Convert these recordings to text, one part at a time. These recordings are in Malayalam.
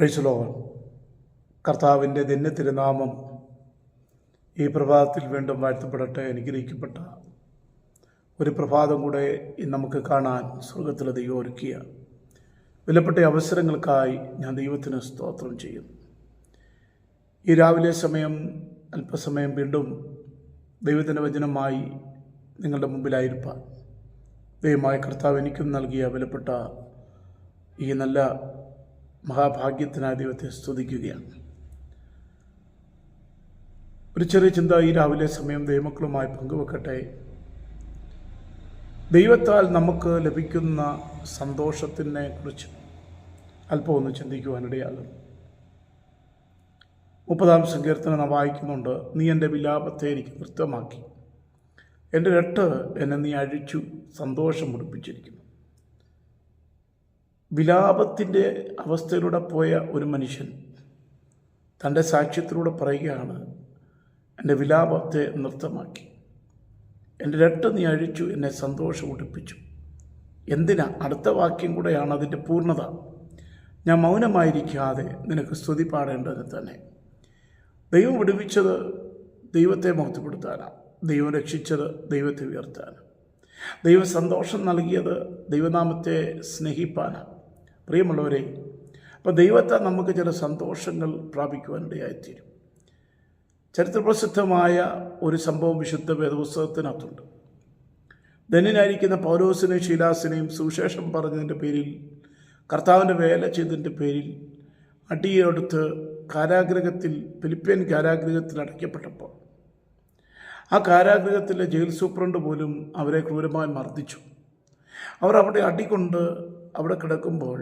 Praise the Lord. കർത്താവിൻ്റെ തിരുനാമം ഈ പ്രഭാതത്തിൽ വീണ്ടും വാഴ്ത്തപ്പെടട്ടെ. അനുഗ്രഹിക്കപ്പെട്ട ഒരു പ്രഭാതം കൂടെ നമുക്ക് കാണാൻ സ്വർഗത്തിലെ ദൈവം ഒരുക്കിയ വിലപ്പെട്ട അവസരങ്ങൾക്കായി ഞാൻ ദൈവത്തിന് സ്തോത്രം ചെയ്യുന്നു. ഈ രാവിലെ സമയം അല്പസമയം വീണ്ടും ദൈവത്തിൻ്റെ വചനമായി നിങ്ങളുടെ മുമ്പിലായിരിക്കാൻ ദൈവമായ കർത്താവ് എനിക്കും നൽകിയ വിലപ്പെട്ട ഈ നല്ല മഹാഭാഗ്യത്തിനായി ദൈവത്തെ സ്തുതിക്കുകയാണ്. ഒരു ചെറിയ ചിന്ത ഈ രാവിലെ സമയം ദൈവമക്കളുമായി പങ്കുവെക്കട്ടെ. ദൈവത്താൽ നമുക്ക് ലഭിക്കുന്ന സന്തോഷത്തിനെ കുറിച്ച് അല്പം ഒന്ന് ചിന്തിക്കുവാനിടയാകും. 30-ാം സങ്കീർത്തനം നാം വായിക്കുന്നുണ്ട്. നീ എൻ്റെ വിലാപത്തെ എനിക്ക് നൃത്തമാക്കി, എൻ്റെ രട്ട് എന്നെ നീ അഴിച്ചു സന്തോഷം മുടിപ്പിച്ചിരിക്കുന്നു. വിലാപത്തിൻ്റെ അവസ്ഥയിലൂടെ പോയ ഒരു മനുഷ്യൻ തൻ്റെ സാക്ഷ്യത്തിലൂടെ പറയുകയാണ്, എൻ്റെ വിലാപത്തെ നൃത്തമാക്കി, എൻ്റെ രട്ട് നീ അഴിച്ചു എന്നെ സന്തോഷം ഉടിപ്പിച്ചു. എന്തിനാ? അടുത്ത വാക്യം കൂടെയാണ് അതിൻ്റെ പൂർണ്ണത. ഞാൻ മൗനമായിരിക്കാതെ നിനക്ക് സ്തുതി പാടേണ്ടതിന് തന്നെ. ദൈവം വിടുവിച്ചത് ദൈവത്തെ മഹത്വപ്പെടുത്താനാണ്. ദൈവം രക്ഷിച്ചത് ദൈവത്തെ ഉയർത്താനാണ്. ദൈവം സന്തോഷം നൽകിയത് ദൈവനാമത്തെ സ്നേഹിപ്പാനാണ്. പ്രിയമുള്ളവരെ, അപ്പോൾ ദൈവത്തെ നമുക്ക് ചില സന്തോഷങ്ങൾ പ്രാപിക്കുവാനിടയായിത്തീരും. ചരിത്രപ്രസിദ്ധമായ ഒരു സംഭവം വിശുദ്ധ വേദപുസ്തകത്തിനകത്തുണ്ട്. ധന്യനായിരിക്കുന്ന പൗലോസിനെയും ശീലാസിനെയും സുവിശേഷം പറഞ്ഞതിൻ്റെ പേരിൽ, കർത്താവിൻ്റെ വേല ചെയ്തതിൻ്റെ പേരിൽ അടിയെടുത്ത് കാരാഗൃഹത്തിൽ, ഫിലിപ്പിയൻ കാരാഗൃഹത്തിൽ അടയ്ക്കപ്പെട്ടപ്പോൾ ആ കാരാഗൃഹത്തിലെ ജയിൽ സൂപ്രണ്ട് പോലും അവരെ ക്രൂരമായി മർദ്ദിച്ചു. അവർ അവിടെ അടികൊണ്ട് അവിടെ കിടക്കുമ്പോൾ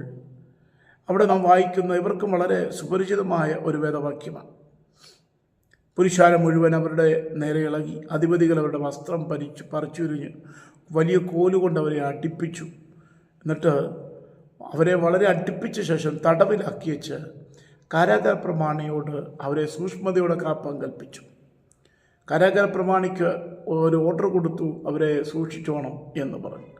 അവിടെ നാം വായിക്കുന്ന ഇവർക്കും വളരെ സുപരിചിതമായ ഒരു വേദവാക്യമാണ്. പുരുഷാരം മുഴുവൻ അവരുടെ നേരെ ഇളകി, അധിപതികൾ അവരുടെ വസ്ത്രം പറിച്ചുരിഞ്ഞ് വലിയ കോലുകൊണ്ട് അവരെ അടിപ്പിച്ചു. എന്നിട്ട് അവരെ വളരെ അടുപ്പിച്ച ശേഷം തടവിലാക്കി വെച്ച് കാരാഗൃഹ പ്രമാണിയോട് അവരെ സൂക്ഷ്മതയോടെ കാപ്പാൻ കൽപ്പിച്ചു. കാരാഗൃഹ പ്രമാണിക്ക് ഒരു ഓർഡർ കൊടുത്തു, അവരെ സൂക്ഷിച്ചോണം എന്ന് പറഞ്ഞു.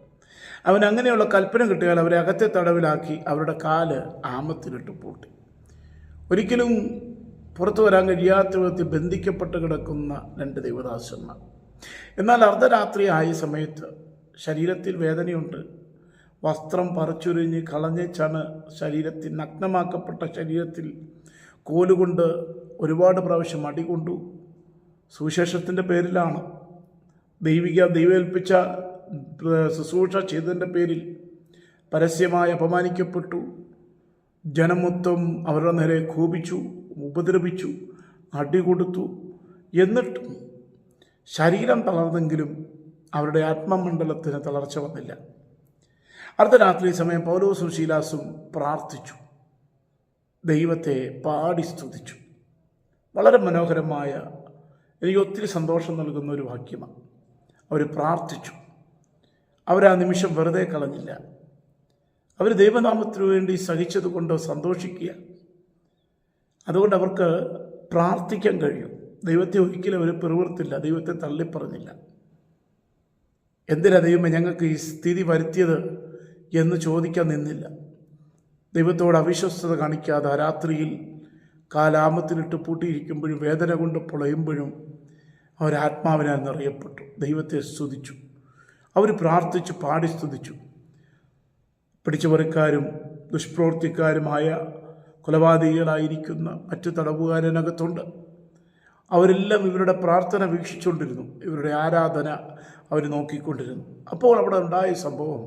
അവൻ അങ്ങനെയുള്ള കൽപ്പന കിട്ടിയാൽ അവരെ അകത്തെ തടവിലാക്കി അവരുടെ കാല് ആമത്തിലിട്ട് പൂട്ടി. ഒരിക്കലും പുറത്തു വരാൻ കഴിയാത്ത വിധത്തിൽ ബന്ധിക്കപ്പെട്ട് കിടക്കുന്ന 2 ദൈവദാസന്മാർ. എന്നാൽ അർദ്ധരാത്രി ആയ സമയത്ത് ശരീരത്തിൽ വേദനയുണ്ട്. വസ്ത്രം പറിച്ചുരിഞ്ഞ് കളഞ്ഞാണ് ശരീരത്തിൽ, നഗ്നമാക്കപ്പെട്ട ശരീരത്തിൽ കോലുകൊണ്ട് ഒരുപാട് പ്രാവശ്യം അടികൊണ്ടു. സുവിശേഷത്തിൻ്റെ പേരിലാണ്, ദൈവേൽപ്പിച്ച ശുശ്രൂഷ ചെയ്തതിൻ്റെ പേരിൽ പരസ്യമായി അപമാനിക്കപ്പെട്ടു. ജനം മൊത്തം അവരുടെ നേരെ കോപിച്ചു, ഉപദ്രവിച്ചു, അടികൊടുത്തു. എന്നിട്ടും ശരീരം തളർന്നെങ്കിലും അവരുടെ ആത്മമണ്ഡലത്തിന് തളർച്ച വന്നില്ല. അർദ്ധരാത്രി സമയം പൗലോസും ശീലാസും പ്രാർത്ഥിച്ചു, ദൈവത്തെ പാടി സ്തുതിച്ചു. വളരെ മനോഹരമായ, എനിക്ക് ഒത്തിരി സന്തോഷം നൽകുന്ന ഒരു വാക്യമാണ്. അവർ പ്രാർത്ഥിച്ചു. അവരാ നിമിഷം വെറുതെ കളഞ്ഞില്ല. അവർ ദൈവനാമത്തിനു വേണ്ടി സഹിച്ചതുകൊണ്ട് സന്തോഷിക്കുക. അതുകൊണ്ട് അവർക്ക് പ്രാർത്ഥിക്കാൻ കഴിയും. ദൈവത്തെ ഒരിക്കലും അവർ പിറുവിർത്തില്ല, ദൈവത്തെ തള്ളിപ്പറഞ്ഞില്ല. എന്തിനാ ദൈവമേ ഞങ്ങൾക്ക് ഈ സ്ഥിതി വരുത്തിയത് എന്ന് ചോദിക്കാൻ നിന്നില്ല. ദൈവത്തോട് അവിശ്വസ്തത കാണിക്കാതെ രാത്രിയിൽ കാലാമത്തിലിട്ട് പൂട്ടിയിരിക്കുമ്പോഴും വേദന കൊണ്ട് പൊളയുമ്പോഴും അവരാത്മാവിനാൽ നിറയപ്പെട്ടു, ദൈവത്തെ സ്തുതിച്ചു. അവർ പ്രാർത്ഥിച്ചു, പാടി സ്തുതിച്ചു. പിടിച്ചുപറിക്കാരും ദുഷ്പ്രവൃത്തിക്കാരുമായ കൊലപാതകികളായിരിക്കുന്ന മറ്റു തടവുകാരനകത്തുണ്ട്. അവരെല്ലാം ഇവരുടെ പ്രാർത്ഥന വീക്ഷിച്ചുകൊണ്ടിരുന്നു, ഇവരുടെ ആരാധന അവർ നോക്കിക്കൊണ്ടിരുന്നു. അപ്പോൾ അവിടെ ഉണ്ടായ സംഭവം,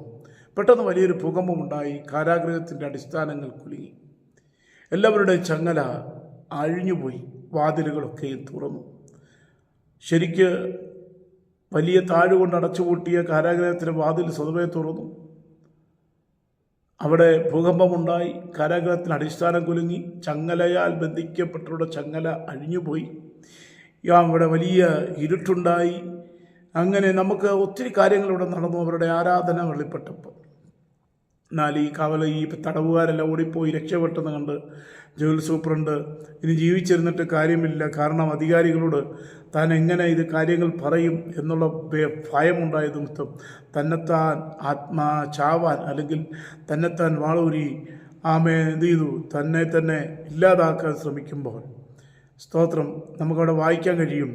പെട്ടെന്ന് വലിയൊരു ഭൂകമ്പമുണ്ടായി. കാരാഗൃഹത്തിൻ്റെ അടിസ്ഥാനങ്ങൾ കുലുങ്ങി. എല്ലാവരുടെ ചങ്ങല അഴിഞ്ഞുപോയി, വാതിലുകളൊക്കെയും തുറന്നു. ശരിക്ക് വലിയ താഴുകൊണ്ട് അടച്ചുപൂട്ടിയ കാരാഗൃഹത്തിൻ്റെ വാതിൽ സ്വതവേ തുറന്നു. അവിടെ ഭൂകമ്പമുണ്ടായി, കാരാഗൃഹത്തിന് അടിസ്ഥാനം കുലുങ്ങി, ചങ്ങലയാൽ ബന്ധിക്കപ്പെട്ടവരുടെ ചങ്ങല അഴിഞ്ഞുപോയി. ഇവിടെ വലിയ ഇരുട്ടുണ്ടായി. അങ്ങനെ നമുക്ക് ഒത്തിരി കാര്യങ്ങളിവിടെ നടന്നു. അവരുടെ ആരാധന വെളിപ്പെട്ടപ്പോൾ എന്നാൽ ഈ തടവുകാരെല്ലാം ഓടിപ്പോയി രക്ഷപ്പെട്ടെന്ന് കണ്ട് ജയിൽ സൂപ്രണ്ട് ഇനി ജീവിച്ചിരുന്നിട്ട് കാര്യമില്ല, കാരണം അധികാരികളോട് താൻ എങ്ങനെ ഇത് കാര്യങ്ങൾ പറയും എന്നുള്ള ഭയമുണ്ടായത് നിമിത്തം തന്നെത്താൻ ചാവാൻ അല്ലെങ്കിൽ തന്നെത്താൻ വാളൂരി എന്ത് ചെയ്തു? തന്നെ ഇല്ലാതാക്കാൻ ശ്രമിക്കുമ്പോൾ സ്തോത്രം നമുക്കവിടെ വായിക്കാൻ കഴിയും.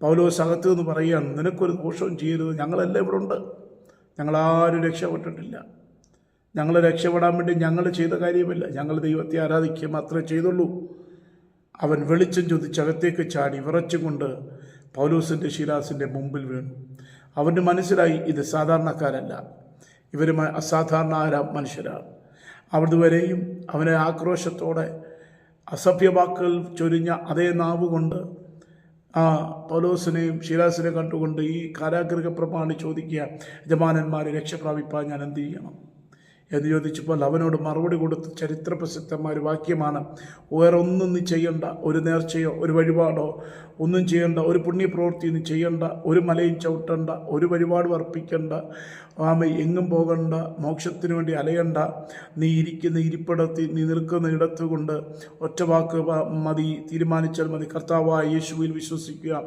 പൗലോസ് അകത്ത് എന്ന് പറയുകയാണ്, നിനക്കൊരു ദോഷവും ചെയ്യരുത്, ഞങ്ങളെല്ലാം ഇവിടെ ഉണ്ട്, ഞങ്ങളാരും രക്ഷപ്പെട്ടിട്ടില്ല. ഞങ്ങൾ രക്ഷപ്പെടാൻ വേണ്ടി ഞങ്ങൾ ചെയ്ത കാര്യമില്ല, ഞങ്ങൾ ദൈവത്തെ ആരാധിക്കുക മാത്രമേ ചെയ്തുള്ളൂ. അവൻ വെളിച്ചം ചോദിച്ച് അകത്തേക്ക് ചാടി വിറച്ചുകൊണ്ട് പൗലോസിൻ്റെ ശീലാസിൻ്റെ മുമ്പിൽ വീണു. അവന് മനസ്സിലായി, ഇത് സാധാരണക്കാരല്ല, ഇവർ അസാധാരണ മനുഷ്യരാണ്. അവിടുവരെയും അവനെ ആക്രോശത്തോടെ അസഭ്യവാക്കുകൾ ചൊരിഞ്ഞ അതേ നാവ് കൊണ്ട് പൗലോസിനെയും ശീലാസിനെ കണ്ടുകൊണ്ട് ഈ കാരാഗൃഹ പ്രമാണി ചോദിക്കുക, യജമാനന്മാരെ രക്ഷ പ്രാപിപ്പാൻ ഞാൻ എന്ത് ചെയ്യണം എന്ന് ചോദിച്ചപ്പോൾ അവനോട് മറുപടി കൊടുത്ത് ചരിത്രപ്രസിദ്ധമായ ഒരു വാക്യമാണ്, വേറെ ഒന്നും നീ ചെയ്യണ്ട, ഒരു നേർച്ചയോ ഒരു വഴിപാടോ ഒന്നും ചെയ്യണ്ട, ഒരു പുണ്യപ്രവൃത്തി നീ ചെയ്യണ്ട, ഒരു മലയും ചവിട്ടണ്ട, ഒരു വഴിപാടും അർപ്പിക്കണ്ട, എങ്ങും പോകണ്ട, മോക്ഷത്തിന് വേണ്ടി അലയണ്ട, നീ ഇരിക്കുന്ന ഇരിപ്പിടത്തിൽ നീ നിൽക്കുന്ന ഇടത്തുകൊണ്ട് ഒറ്റ വാക്ക് മതി, തീരുമാനിച്ചാൽ മതി, കർത്താവായ യേശുവിൽ വിശ്വസിക്കുക,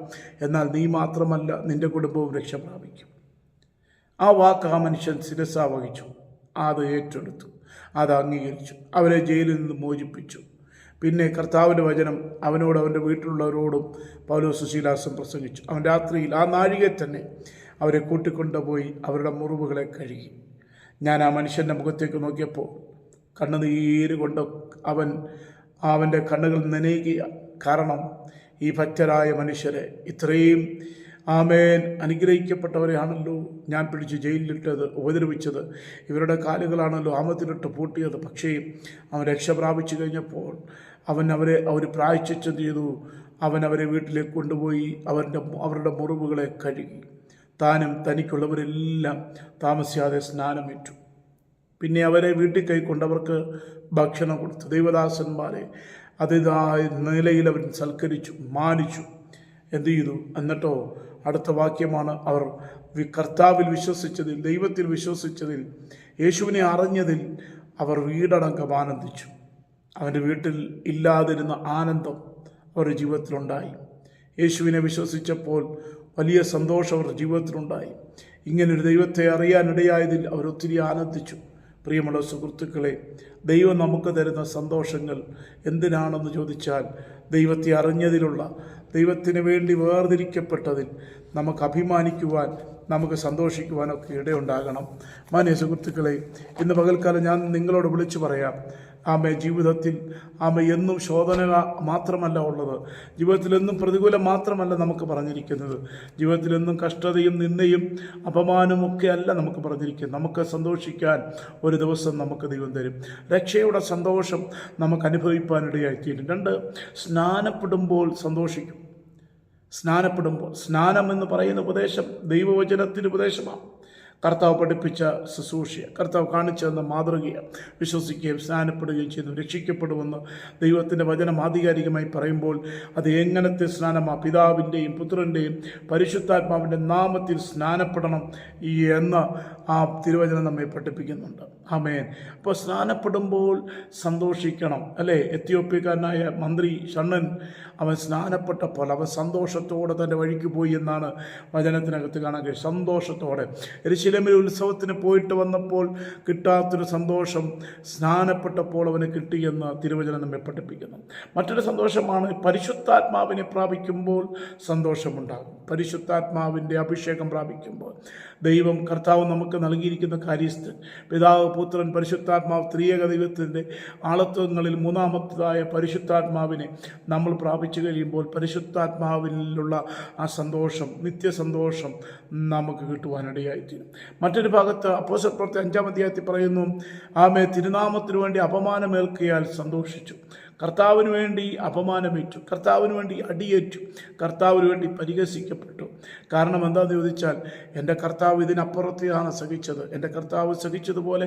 എന്നാൽ നീ മാത്രമല്ല നിൻ്റെ കുടുംബവും രക്ഷ പ്രാപിക്കും. ആ വാക്ക് ആ മനുഷ്യൻ ശിരസാ വഹിച്ചു, അത് ഏറ്റെടുത്തു, അത് അംഗീകരിച്ചു, അവരെ ജയിലിൽ നിന്ന് മോചിപ്പിച്ചു. പിന്നെ കർത്താവിൻ്റെ വചനം അവനോട് അവൻ്റെ വീട്ടിലുള്ളവരോടും പൗലോസ് ശീലാസും പ്രസംഗിച്ചു. അവൻ രാത്രിയിൽ ആ നാഴികയിൽ തന്നെ അവരെ കൂട്ടിക്കൊണ്ടുപോയി അവരുടെ മുറിവുകളെ കഴുകി. ഞാൻ ആ മനുഷ്യൻ്റെ മുഖത്തേക്ക് നോക്കിയപ്പോൾ കണ്ണുനീര് കൊണ്ട് അവൻ്റെ കണ്ണുകൾ നനയുക. കാരണം ഈ ഭക്തരായ മനുഷ്യരെ ഇത്രയും അനുഗ്രഹിക്കപ്പെട്ടവരെയാണല്ലോ ഞാൻ പിടിച്ച് ജയിലിലിട്ടത്, ഉപദ്രവിച്ചത്, ഇവരുടെ കാലുകളാണല്ലോ ആമത്തിലിട്ട് പൂട്ടിയത്. പക്ഷേ അവൻ രക്ഷ പ്രാപിച്ചു കഴിഞ്ഞപ്പോൾ അവർ പ്രായശ്ചിത്തം ചെയ്തു. അവരെ വീട്ടിലേക്ക് കൊണ്ടുപോയി അവരുടെ മുറിവുകളെ കഴുകി. താനും തനിക്കുള്ളവരെല്ലാം താമസിയാതെ സ്നാനമേറ്റു. പിന്നെ അവരെ വീട്ടിൽ കൈക്കൊണ്ടവർക്ക് ഭക്ഷണം കൊടുത്തു. ദൈവദാസന്മാരെ അതിതായ നിലയിൽ അവൻ സൽക്കരിച്ചു, മാനിച്ചു. എന്തു ചെയ്തു? എന്നിട്ടോ അടുത്ത വാക്യമാണ്, അവർ കർത്താവിൽ വിശ്വസിച്ചതിൽ, ദൈവത്തിൽ വിശ്വസിച്ചതിൽ, യേശുവിനെ അറിഞ്ഞതിൽ അവർ വീടടങ്കം ആനന്ദിച്ചു. അവൻ്റെ വീട്ടിൽ ഇല്ലാതിരുന്ന ആനന്ദം അവരുടെ ജീവിതത്തിലുണ്ടായി. യേശുവിനെ വിശ്വസിച്ചപ്പോൾ വലിയ സന്തോഷം അവരുടെ ജീവിതത്തിലുണ്ടായി. ഇങ്ങനൊരു ദൈവത്തെ അറിയാനിടയായതിൽ അവരൊത്തിരി ആനന്ദിച്ചു. പ്രിയമുള്ള സുഹൃത്തുക്കളെ, ദൈവം നമുക്ക് തരുന്ന സന്തോഷങ്ങൾ എന്തിനാണെന്ന് ചോദിച്ചാൽ, ദൈവത്തെ അറിഞ്ഞതിലുള്ള, ദൈവത്തിന് വേണ്ടി വേർതിരിക്കപ്പെട്ടതിൽ നമുക്ക് അഭിമാനിക്കുവാൻ, നമുക്ക് സന്തോഷിക്കുവാനൊക്കെ ഇടയുണ്ടാകണം. മാന്യ സുഹൃത്തുക്കളെ, ഇന്ന് പകൽക്കാലം ഞാൻ നിങ്ങളോട് വിളിച്ചു പറയാം, ജീവിതത്തിൽ എന്നും ശോധന മാത്രമല്ല ഉള്ളത്, ജീവിതത്തിലെന്നും പ്രതികൂലം മാത്രമല്ല നമുക്ക് പറഞ്ഞിരിക്കുന്നത്, ജീവിതത്തിലെന്നും കഷ്ടതയും നിന്ദയും അപമാനവും ഒക്കെ അല്ല നമുക്ക് പറഞ്ഞിരിക്കുന്നത്. നമുക്ക് സന്തോഷിക്കാൻ ഒരു ദിവസം നമുക്ക് ദൈവം തരും. രക്ഷയുടെ സന്തോഷം നമുക്ക് അനുഭവിക്കാനിടയായിത്തീരും. 2, സ്നാനപ്പെടുമ്പോൾ സന്തോഷിക്കും. സ്നാനം എന്ന് പറയുന്ന ഉപദേശം ദൈവവചനത്തിൻ്റെ ഉപദേശമാണ്. കർത്താവ് പഠിപ്പിച്ച ശുശ്രൂഷ, കർത്താവ് കാണിച്ചു തന്ന മാതൃകയെ വിശ്വസിക്കുകയും സ്നാനപ്പെടുകയും ചെയ്തു രക്ഷിക്കപ്പെടുമെന്ന് ദൈവത്തിൻ്റെ വചനം ആധികാരികമായി പറയുമ്പോൾ അത് എങ്ങനത്തെ സ്നാനമാണ്? പിതാവിൻ്റെയും പുത്രൻ്റെയും പരിശുദ്ധാത്മാവിൻ്റെ നാമത്തിൽ സ്നാനപ്പെടണം എന്ന് ആ തിരുവചനം നമ്മെ പഠിപ്പിക്കുന്നുണ്ട്. ആമേൻ. അപ്പോൾ സ്നാനപ്പെടുമ്പോൾ സന്തോഷിക്കണം, അല്ലേ? എത്യോപ്യക്കാരനായ മന്ത്രി ഷണ്ണൻ അവൻ സ്നാനപ്പെട്ടപ്പോൾ അവൻ സന്തോഷത്തോടെ തൻ്റെ വഴിക്ക് പോയി എന്നാണ് വചനത്തിനകത്ത് കാണാൻ കഴിയും. സന്തോഷത്തോടെ യെരൂശലേമിൽ ഉത്സവത്തിന് പോയിട്ട് വന്നപ്പോൾ കിട്ടാത്തൊരു സന്തോഷം സ്നാനപ്പെട്ടപ്പോൾ അവന് കിട്ടിയെന്ന് തിരുവചനം നമ്മെ പഠിപ്പിക്കുന്നു. മറ്റൊരു സന്തോഷമാണ് പരിശുദ്ധാത്മാവിനെ പ്രാപിക്കുമ്പോൾ സന്തോഷമുണ്ടാകും. പരിശുദ്ധാത്മാവിൻ്റെ അഭിഷേകം പ്രാപിക്കുമ്പോൾ ദൈവം കർത്താവ് നമുക്ക് നൽകിയിരിക്കുന്ന കാര്യസ്ഥൻ, പിതാവ്, പുത്രൻ, പരിശുദ്ധാത്മാവ്, ത്രിയേക ദൈവത്തിൻ്റെ ആളത്വങ്ങളിൽ മൂന്നാമത്തേതായ പരിശുദ്ധാത്മാവിനെ നമ്മൾ പ്രാപിച്ചു കഴിയുമ്പോൾ പരിശുദ്ധാത്മാവിലുള്ള ആ സന്തോഷം, നിത്യസന്തോഷം നമുക്ക് കിട്ടുവാനിടയായിത്തീരും. മറ്റൊരു ഭാഗത്ത് അപ്പോസ്തല പ്രവൃത്തി 5-ാം അധ്യായത്തിൽ പറയുന്നു, തിരുനാമത്തിനു വേണ്ടി അപമാനമേൽക്കിയാൽ സന്തോഷിച്ചു. കർത്താവിന് വേണ്ടി അപമാനമേറ്റു, കർത്താവിന് വേണ്ടി അടിയേറ്റു, കർത്താവിന് വേണ്ടി പരിഹസിക്കപ്പെട്ടു. കാരണം എന്താണെന്ന് ചോദിച്ചാൽ, എൻ്റെ കർത്താവ് ഇതിനപ്പുറത്തെയാണ് സഹിച്ചത്, എൻ്റെ കർത്താവ് സഹിച്ചതുപോലെ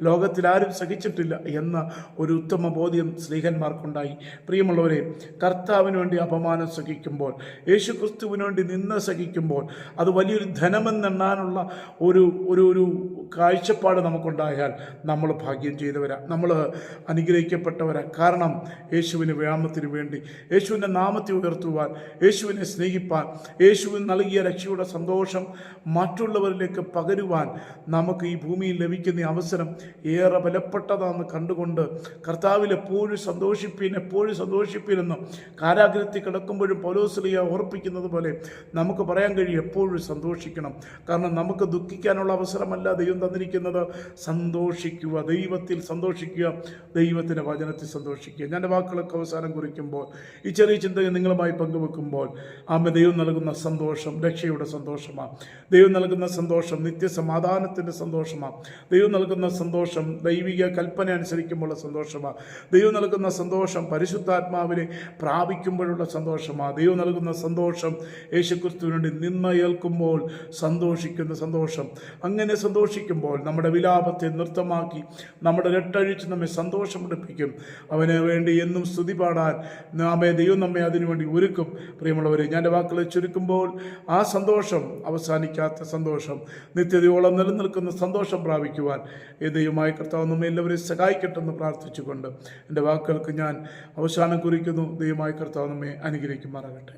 ലോകത്തിലാരും സഹിച്ചിട്ടില്ല എന്ന ഒരു ഉത്തമ ബോധ്യം സ്ലീഹന്മാർക്കുണ്ടായി. പ്രിയമുള്ളവരെ, കർത്താവിന് വേണ്ടി അപമാനം സഹിക്കുമ്പോൾ, യേശു ക്രിസ്തുവിന് വേണ്ടി നിന്ന സഹിക്കുമ്പോൾ, അത് വലിയൊരു ധനമെന്നെണ്ണാനുള്ള ഒരു കാഴ്ചപ്പാട് നമുക്കുണ്ടായാൽ നമ്മൾ ഭാഗ്യം ചെയ്തവരാ, നമ്മൾ അനുഗ്രഹിക്കപ്പെട്ടവരാ. കാരണം യേശുവിന് വ്യാമത്തിന് വേണ്ടി, യേശുവിൻ്റെ നാമത്തെ ഉയർത്തുവാൻ, യേശുവിനെ സ്നേഹിപ്പാൻ, യേശുവിന് നൽകിയ രക്ഷയുടെ സന്തോഷം മറ്റുള്ളവരിലേക്ക് പകരുവാൻ നമുക്ക് ഈ ഭൂമിയിൽ ലഭിക്കുന്ന അവസരം ഏറെ വിലപ്പെട്ടതാണെന്ന് കണ്ടുകൊണ്ട് കർത്താവിൽ എപ്പോഴും സന്തോഷിപ്പീനെന്ന് കാരാഗ്രഹത്തിൽ കിടക്കുമ്പോഴും പൗലോസ്ലീഹ ഓർപ്പിക്കുന്നത് പോലെ നമുക്ക് പറയാൻ കഴിയും, എപ്പോഴും സന്തോഷിക്കണം. കാരണം നമുക്ക് ദുഃഖിക്കാനുള്ള അവസരമല്ല ദൈവം തന്നിരിക്കുന്നത്. സന്തോഷിക്കുക, ദൈവത്തിൽ സന്തോഷിക്കുക, ദൈവത്തിൻ്റെ വചനത്തിൽ സന്തോഷിക്കുക. ഞാൻ എൻ്റെ വാക്കുകളൊക്കെ അവസാനം കുറിക്കുമ്പോൾ ഈ ചെറിയ ചിന്തകൾ നിങ്ങളുമായി പങ്കുവെക്കുമ്പോൾ ദൈവം നൽകുന്ന സന്തോഷം രക്ഷയുടെ സന്തോഷമാണ്. ദൈവം നൽകുന്ന സന്തോഷം നിത്യസമാധാനത്തിൻ്റെ സന്തോഷമാണ്. ദൈവം നൽകുന്ന സന്തോഷം ദൈവിക കൽപ്പന അനുസരിക്കുമ്പോഴുള്ള സന്തോഷമാണ്. ദൈവം നൽകുന്ന സന്തോഷം പരിശുദ്ധാത്മാവിനെ പ്രാപിക്കുമ്പോഴുള്ള സന്തോഷമാണ്. ദൈവം നൽകുന്ന സന്തോഷം യേശുക്രിസ്തുവിന് വേണ്ടി നിന്നയേൽക്കുമ്പോൾ സന്തോഷിക്കുന്ന സന്തോഷം. അങ്ങനെ സന്തോഷിക്കുമ്പോൾ നമ്മുടെ വിലാപത്തെ നൃത്തമാക്കി നമ്മുടെ രട്ടഴിച്ച് നമ്മെ സന്തോഷമെടുപ്പിക്കും. അവന് വേണ്ടി എന്നും സ്തുതി പാടാൻ ദൈവം നമ്മെ അതിനുവേണ്ടി ഒരുക്കും. പ്രിയമുള്ളവരെ, ഞാൻ എൻ്റെ വാക്കുകളെ ചുരുക്കുമ്പോൾ ആ സന്തോഷം, അവസാനിക്കാത്ത സന്തോഷം, നിത്യതയോളം നിലനിൽക്കുന്ന സന്തോഷം പ്രാപിക്കുവാൻ ദൈവമായ കർത്താവ് നമ്മെ എല്ലാവരെയും സഹായിക്കട്ടെന്ന് പ്രാർത്ഥിച്ചുകൊണ്ട് എൻ്റെ വാക്കുകൾക്ക് ഞാൻ അവസാനം കുറിക്കുന്നു. ദൈവമായ കർത്താവ് നമ്മെ അനുഗ്രഹിക്കുമാറാകട്ടെ.